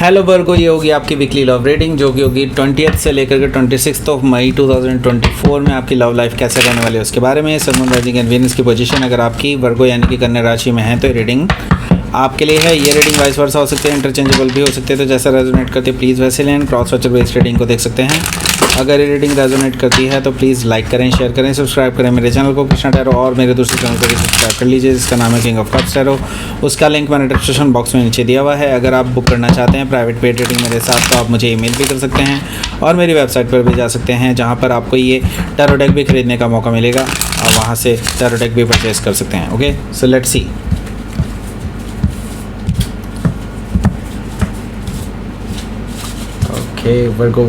Hello वर्गो, ये होगी आपकी वीकली लव रीडिंग जो कि होगी 20th से लेकर के 26 मई 2024 में आपकी लव लाइफ कैसे रहने वाली है उसके बारे में। सन राइजिंग एंड वीनस की पोजीशन अगर आपकी वर्गो यानी कि कन्या राशि में है तो ये रीडिंग आपके लिए है। ये रीडिंग वाइस वर्सा हो सकते हैं, इंटरचेंजेबल भी हो सकते हैं, तो जैसा रेजोनेट करते हैं प्लीज़ वैसे लें। क्रॉस वॉचर बेस्ड रीडिंग को देख सकते हैं। अगर ये रीडिंग रेजोनेट करती है तो प्लीज़ लाइक करें, शेयर करें, सब्सक्राइब करें मेरे चैनल को कृष्णा टैरो, और मेरे दूसरे चैनल को भी सब्सक्राइब कर लीजिए जिसका नाम है किंग ऑफ कप्स टैरो। उसका लिंक मैंने डिस्क्रिप्शन बॉक्स में नीचे दिया हुआ है। अगर आप बुक करना चाहते हैं प्राइवेट पेड रीडिंग मेरे साथ तो आप मुझे ईमेल भी कर सकते हैं और मेरी वेबसाइट पर भी जा सकते हैं जहाँ पर आपको ये टैरो डेक भी खरीदने का मौका मिलेगा और वहाँ से टैरो डेक भी परचेज कर सकते हैं। Okay, so let's see. Okay, Virgo.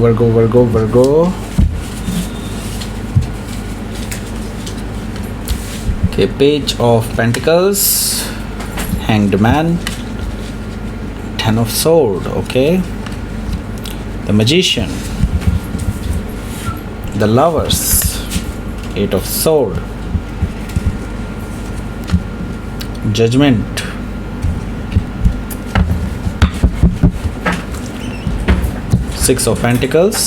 Okay, Page of Pentacles, Hanged Man, Ten of Swords. Okay, the Magician, the Lovers, Eight of Swords, Judgment, Six of Pentacles.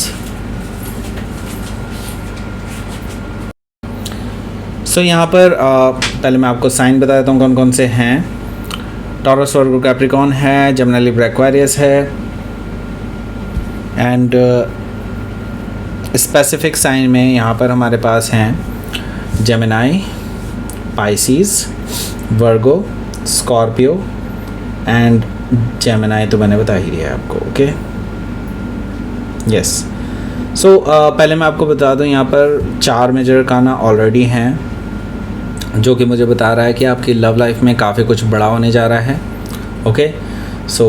सो यहाँ पर पहले मैं आपको साइन बता देता हूँ कौन कौन से हैं। टॉरस, वर्गो, कैप्रिकॉर्न है, जेमिनी, लिब्रा, एक्वेरियस है, एंड स्पेसिफिक साइन में यहाँ पर हमारे पास हैं Gemini, Pisces, Virgo, Scorpio and Gemini तो मैंने बता ही दिया है आपको। Okay, yes. सो पहले मैं आपको बता दूं यहाँ पर 4 मेजर अरकाना ऑलरेडी हैं जो कि मुझे बता रहा है कि आपकी लव लाइफ में काफ़ी कुछ बड़ा होने जा रहा है। ओके, सो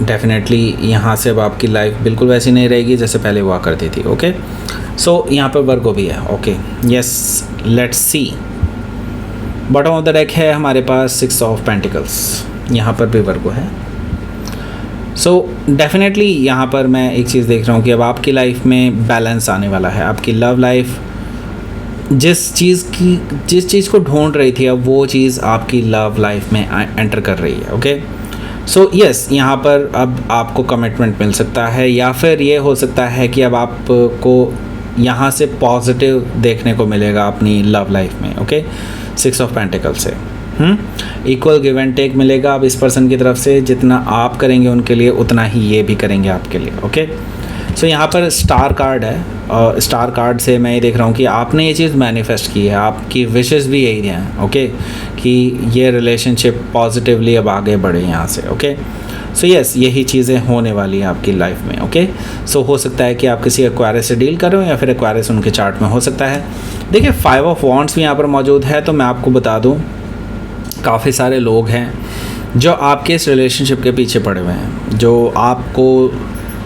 डेफिनेटली यहाँ से अब आपकी लाइफ बिल्कुल वैसी नहीं रहेगी जैसे पहले हुआ करती थी। ओके, सो यहाँ पर वर्गो भी है। Okay, yes, let's see. Bottom of the deck है हमारे पास 6 ऑफ पेंटिकल्स, यहाँ पर भी वर्गो है। सो डेफिनेटली यहाँ पर मैं एक चीज़ देख रहा हूँ कि अब आपकी लाइफ में बैलेंस आने वाला है। आपकी लव लाइफ जिस चीज़ को ढूंढ रही थी अब वो चीज़ आपकी लव लाइफ में एंटर कर रही है। ओके, सो यस, यहाँ पर अब आपको कमिटमेंट मिल सकता है या फिर ये हो सकता है कि अब आपको यहाँ से पॉजिटिव देखने को मिलेगा अपनी लव लाइफ में। ओके, 6 ऑफ पेंटिकल से इक्वल गिव एंड टेक मिलेगा अब इस पर्सन की तरफ से। जितना आप करेंगे उनके लिए उतना ही ये भी करेंगे आपके लिए। ओके, सो यहाँ पर स्टार कार्ड है और स्टार कार्ड से मैं ये देख रहा हूँ कि आपने ये चीज़ मैनिफेस्ट की है, आपकी विशेस भी यही हैं। ओके, कि ये रिलेशनशिप पॉजिटिवली अब आगे बढ़े यहाँ से। ओके, सो यस, यही चीज़ें होने वाली हैं आपकी लाइफ में। ओके, सो हो सकता है कि आप किसी एक्वायरियस से डील कर रहे हो या फिर एक्वायरियस उनके चार्ट में हो सकता है। देखिए, 5 ऑफ वॉन्ड्स भी यहाँ पर मौजूद है, तो मैं आपको बता दूँ काफ़ी सारे लोग हैं जो आपके इस रिलेशनशिप के पीछे पड़े हुए हैं, जो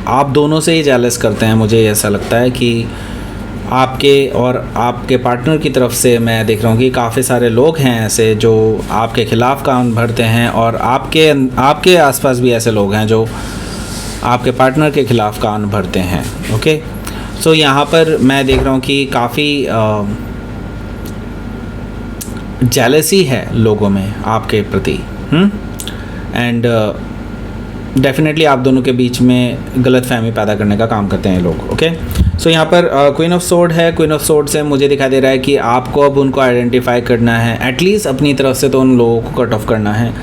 आप दोनों से ही जेलस करते हैं। मुझे ऐसा लगता है कि आपके और आपके पार्टनर की तरफ से मैं देख रहा हूँ कि काफ़ी सारे लोग हैं ऐसे जो आपके ख़िलाफ़ कान भरते हैं, और आपके आसपास भी ऐसे लोग हैं जो आपके पार्टनर के ख़िलाफ़ कान भरते हैं। ओके, सो यहाँ पर मैं देख रहा हूँ कि काफ़ी जेलसी है लोगों में आपके प्रति, एंड डेफिनेटली आप दोनों के बीच में गलतफहमी पैदा करने का काम करते हैं लोग। ओके, सो यहाँ पर क्वीन ऑफ सोर्ड है। क्वीन ऑफ सोर्ड से मुझे दिखाई दे रहा है कि आपको अब उनको आइडेंटिफाई करना है, एटलीस्ट अपनी तरफ से तो उन लोगों को कट ऑफ करना है,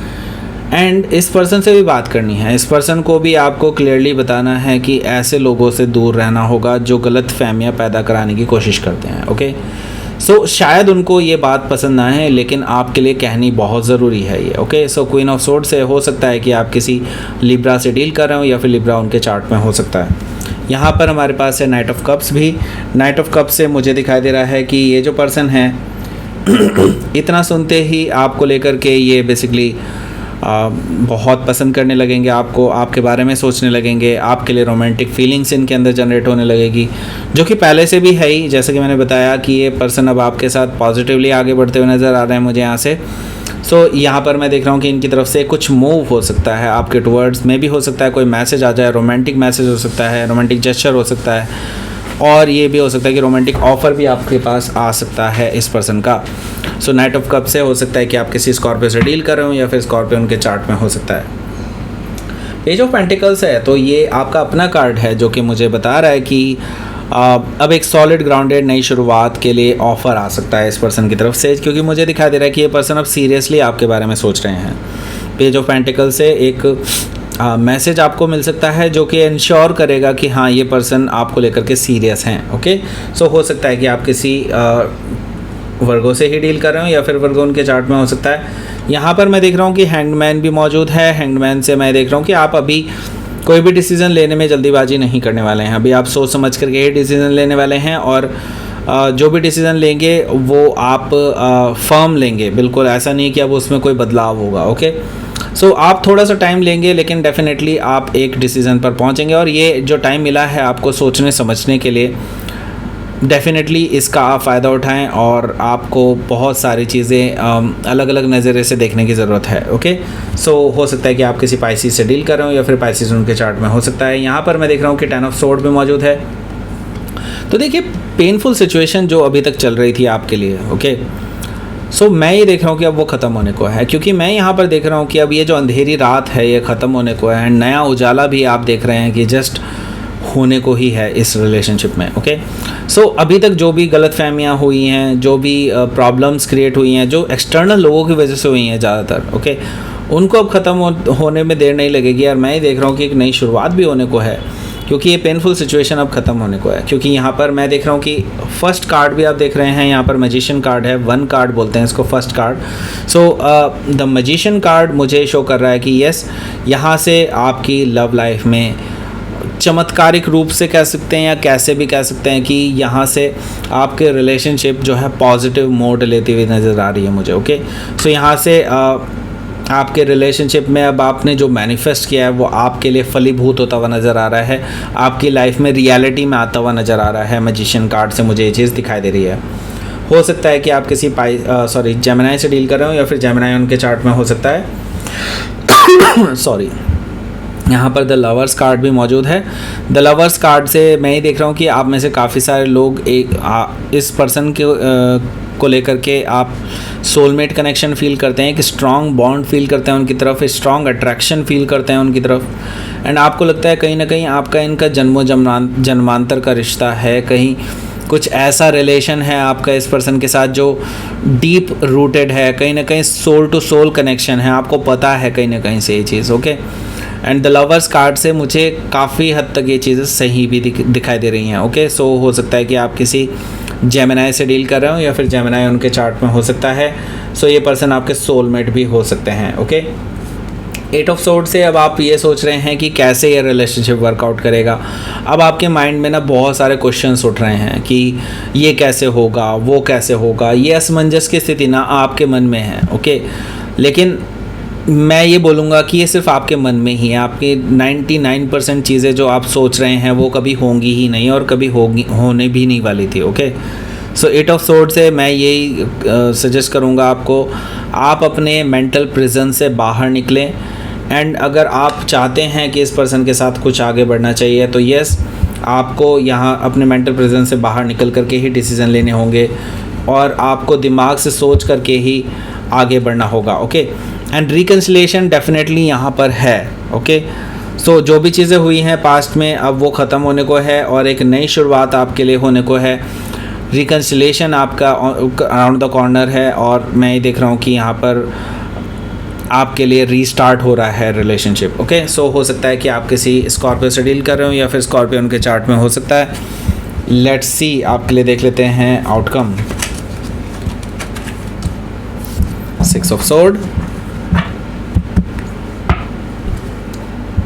एंड इस पर्सन से भी बात करनी है। इस पर्सन को भी आपको क्लियरली बताना है कि ऐसे लोगों से दूर रहना होगा जो गलतफहमियाँ पैदा कराने की कोशिश करते हैं। ओके, सो शायद उनको ये बात पसंद ना है लेकिन आपके लिए कहनी बहुत ज़रूरी है ये। Okay, so queen of sword से हो सकता है कि आप किसी लिब्रा से डील कर रहे हो या फिर लिब्रा उनके चार्ट में हो सकता है। यहाँ पर हमारे पास है नाइट ऑफ कप्स भी। नाइट ऑफ कप्स से मुझे दिखाई दे रहा है कि ये जो पर्सन है इतना सुनते ही आपको लेकर के ये बेसिकली बहुत पसंद करने लगेंगे आपको, आपके बारे में सोचने लगेंगे, आपके लिए रोमांटिक फीलिंग्स इनके अंदर जनरेट होने लगेगी, जो कि पहले से भी है ही। जैसे कि मैंने बताया कि ये पर्सन अब आपके साथ पॉजिटिवली आगे बढ़ते हुए नज़र आ रहे हैं मुझे यहाँ से। सो यहाँ पर मैं देख रहा हूँ कि इनकी तरफ से कुछ मूव हो सकता है आपके टुवर्ड्स में, भी हो सकता है कोई मैसेज आ जाए, रोमांटिक मैसेज हो सकता है, रोमांटिक जेस्चर हो सकता है, और ये भी हो सकता है कि रोमांटिक ऑफ़र भी आपके पास आ सकता है इस पर्सन का। सो नाइट ऑफ कप से हो सकता है कि आप किसी स्कॉर्पियो से डील कर रहे हो या फिर स्कॉर्पियो उनके चार्ट में हो सकता है। पेज ऑफ पेंटिकल्स है तो ये आपका अपना कार्ड है जो कि मुझे बता रहा है कि अब एक सॉलिड ग्राउंडेड नई शुरुआत के लिए ऑफ़र आ सकता है इस पर्सन की तरफ से, क्योंकि मुझे दिखाई दे रहा है कि ये पर्सन अब सीरियसली आपके बारे में सोच रहे हैं। पेज ऑफ पेंटिकल से एक मैसेज आपको मिल सकता है जो कि इंश्योर करेगा कि हाँ ये पर्सन आपको लेकर के सीरियस हैं। ओके, सो हो सकता है कि आप किसी वर्गो से ही डील कर रहे हो या फिर वर्गो उनके चार्ट में हो सकता है। यहाँ पर मैं देख रहा हूँ कि हैंगमैन भी मौजूद है। हैंगमैन से मैं देख रहा हूँ कि आप अभी कोई भी डिसीज़न लेने में जल्दीबाजी नहीं करने वाले हैं। अभी आप सोच समझ करके ही डिसीज़न लेने वाले हैं और जो भी डिसीज़न लेंगे वो आप फर्म लेंगे, बिल्कुल ऐसा नहीं कि अब उसमें कोई बदलाव होगा। ओके, सो आप थोड़ा सा टाइम लेंगे लेकिन डेफिनेटली आप एक डिसीज़न पर पहुंचेंगे और ये जो टाइम मिला है आपको सोचने समझने के लिए, डेफिनेटली इसका आप फ़ायदा उठाएं और आपको बहुत सारी चीज़ें अलग अलग नज़रिए से देखने की ज़रूरत है। ओके, सो हो सकता है कि आप किसी पाइसिस से डील कर रहे हो या फिर पाइसिस उनके चार्ट में हो सकता है। यहाँ पर मैं देख रहा हूँ कि 10 ऑफ सोर्ड भी मौजूद है। तो देखिए पेनफुल सिचुएशन जो अभी तक चल रही थी आपके लिए, ओके, सो मैं ये देख रहा हूँ कि अब वो ख़त्म होने को है, क्योंकि मैं यहाँ पर देख रहा हूँ कि अब ये जो अंधेरी रात है ये ख़त्म होने को है। नया उजाला भी आप देख रहे हैं कि जस्ट होने को ही है इस रिलेशनशिप में। ओके, सो अभी तक जो भी गलतफहमियां हुई हैं, जो भी प्रॉब्लम्स क्रिएट हुई हैं, जो एक्सटर्नल लोगों की वजह से हुई हैं ज़्यादातर, ओके, उनको अब ख़त्म होने में देर नहीं लगेगी। और मैं ही देख रहा हूँ कि एक नई शुरुआत भी होने को है, क्योंकि ये पेनफुल सिचुएशन अब ख़त्म होने को है। क्योंकि यहाँ पर मैं देख रहा हूँ कि फर्स्ट कार्ड भी आप देख रहे हैं, यहाँ पर मैजिशियन कार्ड है, 1 कार्ड बोलते हैं इसको, first card. So the magician card मुझे शो कर रहा है कि यस, यहाँ से आपकी लव लाइफ में चमत्कारिक रूप से कह सकते हैं या कैसे भी कह सकते हैं कि यहाँ से आपके रिलेशनशिप जो है पॉजिटिव मोड लेती हुई नज़र आ रही है मुझे। ओके, सो यहाँ से आपके रिलेशनशिप में अब आपने जो मैनिफेस्ट किया है वो आपके लिए फलीभूत होता हुआ नज़र आ रहा है, आपकी लाइफ में रियलिटी में आता हुआ नज़र आ रहा है। मैजिशियन कार्ड से मुझे ये चीज़ दिखाई दे रही है। हो सकता है कि आप किसी जेमिनी से डील कर रहे हो या फिर जेमिनी उनके चार्ट में हो सकता है। सॉरी, यहाँ पर द लवर्स कार्ड भी मौजूद है। द लवर्स कार्ड से मैं ये देख रहा हूँ कि आप में से काफ़ी सारे लोग इस पर्सन को लेकर के आप सोलमेट कनेक्शन फील करते हैं, एक स्ट्रॉन्ग बॉन्ड फील करते हैं उनकी तरफ, स्ट्रॉन्ग अट्रैक्शन फील करते हैं उनकी तरफ। एंड आपको लगता है कहीं ना कहीं आपका इनका जन्मांतर का रिश्ता है, कहीं कुछ ऐसा रिलेशन है आपका इस पर्सन के साथ जो डीप रूटेड है, कहीं ना कहीं सोल टू सोल कनेक्शन है, आपको पता है कहीं ना कहीं से ये चीज़। Okay, and the lovers card से मुझे काफ़ी हद तक ये चीज़ें सही भी दिखाई दे रही हैं। ओके, सो हो सकता है कि आप किसी जेमिनी से डील कर रहे हो या फिर जेमिनी उनके चार्ट में हो सकता है। सो ये पर्सन आपके सोलमेट भी हो सकते हैं। ओके, 8 ऑफ सोर्ड से अब आप ये सोच रहे हैं कि कैसे ये रिलेशनशिप वर्कआउट करेगा। अब आपके माइंड में ना बहुत सारे क्वेश्चंस उठ रहे हैं कि ये कैसे होगा, वो कैसे होगा। ये असमंजस की स्थिति ना आपके मन में है। ओके, लेकिन मैं ये बोलूँगा कि ये सिर्फ आपके मन में ही है। आपकी 99% चीज़ें जो आप सोच रहे हैं वो कभी होंगी ही नहीं और कभी होने भी नहीं वाली थी। ओके, सो 8 ऑफ सोर्ड से मैं यही सजेस्ट करूँगा आपको, आप अपने मेंटल प्रिजन से बाहर निकलें। एंड अगर आप चाहते हैं कि इस पर्सन के साथ कुछ आगे बढ़ना चाहिए तो यस, आपको यहाँ अपने मेंटल प्रिजन से बाहर निकल करके ही डिसीज़न लेने होंगे और आपको दिमाग से सोच करके ही आगे बढ़ना होगा। ओके, एंड रिकन्सिलेशन डेफिनेटली यहाँ पर है। ओके, सो जो भी चीज़ें हुई हैं पास्ट में अब वो ख़त्म होने को है और एक नई शुरुआत आपके लिए होने को है। रिकन्सिलेशन आपका अराउंड द कॉर्नर है और मैं ये देख रहा हूँ कि यहाँ पर आपके लिए रीस्टार्ट हो रहा है रिलेशनशिप। ओके, सो हो सकता है कि आप किसी स्कॉर्पियो से डील कर रहे हो या फिर स्कॉर्पियो उनके चार्ट में हो सकता है। लेट्स सी, आपके लिए देख लेते हैं outcome. 6 of sword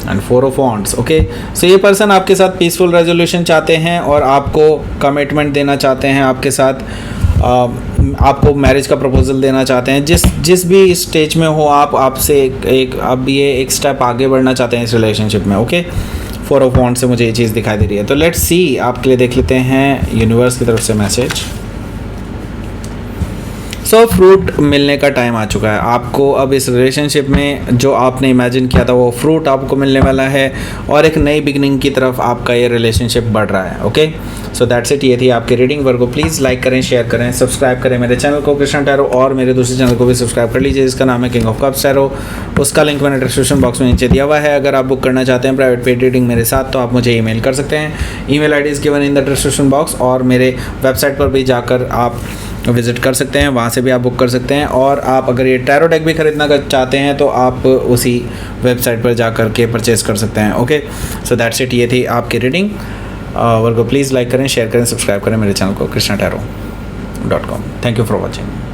and 4 of wands. Okay, so ये पर्सन आपके साथ पीसफुल रेजोल्यूशन चाहते हैं और आपको कमिटमेंट देना चाहते हैं, आपके साथ आपको मैरिज का प्रपोजल देना चाहते हैं। जिस भी स्टेज में हो आप, आपसे अब ये एक स्टेप आगे बढ़ना चाहते हैं इस रिलेशनशिप में। ओके, 4 ऑफ वॉन्ड्स से मुझे ये चीज़ दिखाई दे रही है। तो लेट्स सी, आपके लिए देख लेते हैं यूनिवर्स की तरफ से मैसेज। सो फ्रूट मिलने का टाइम आ चुका है आपको। अब इस रिलेशनशिप में जो आपने इमेजिन किया था वो फ्रूट आपको मिलने वाला है और एक नई बिगनिंग की तरफ आपका ये रिलेशनशिप बढ़ रहा है। Okay, so that's it. ये थी आपकी रीडिंग। वर्गो प्लीज़ लाइक करें, शेयर करें, सब्सक्राइब करें मेरे चैनल को कृष्णा टैरो, और मेरे दूसरे चैनल को भी सब्सक्राइब कर लीजिए जिसका नाम है किंग ऑफ कप्स टैरो। उसका लिंक मैंने डिस्क्रिप्शन बॉक्स में नीचे दिया हुआ है। अगर आप बुक करना चाहते हैं प्राइवेट पेड रीडिंग मेरे साथ तो आप मुझे ईमेल कर सकते हैं। Email ID is given in the description box, और मेरे वेबसाइट पर भी जाकर आप विज़िट कर सकते हैं, वहाँ से भी आप बुक कर सकते हैं। और आप अगर ये टैरो डेक भी ख़रीदना चाहते हैं तो आप उसी वेबसाइट पर जा कर के परचेज़ कर सकते हैं। Okay, so that's it. ये थी आपकी रीडिंग। वर्गो प्लीज़ लाइक करें, शेयर करें, सब्सक्राइब करें मेरे चैनल को Krishna tarot .com। Thank you for watching.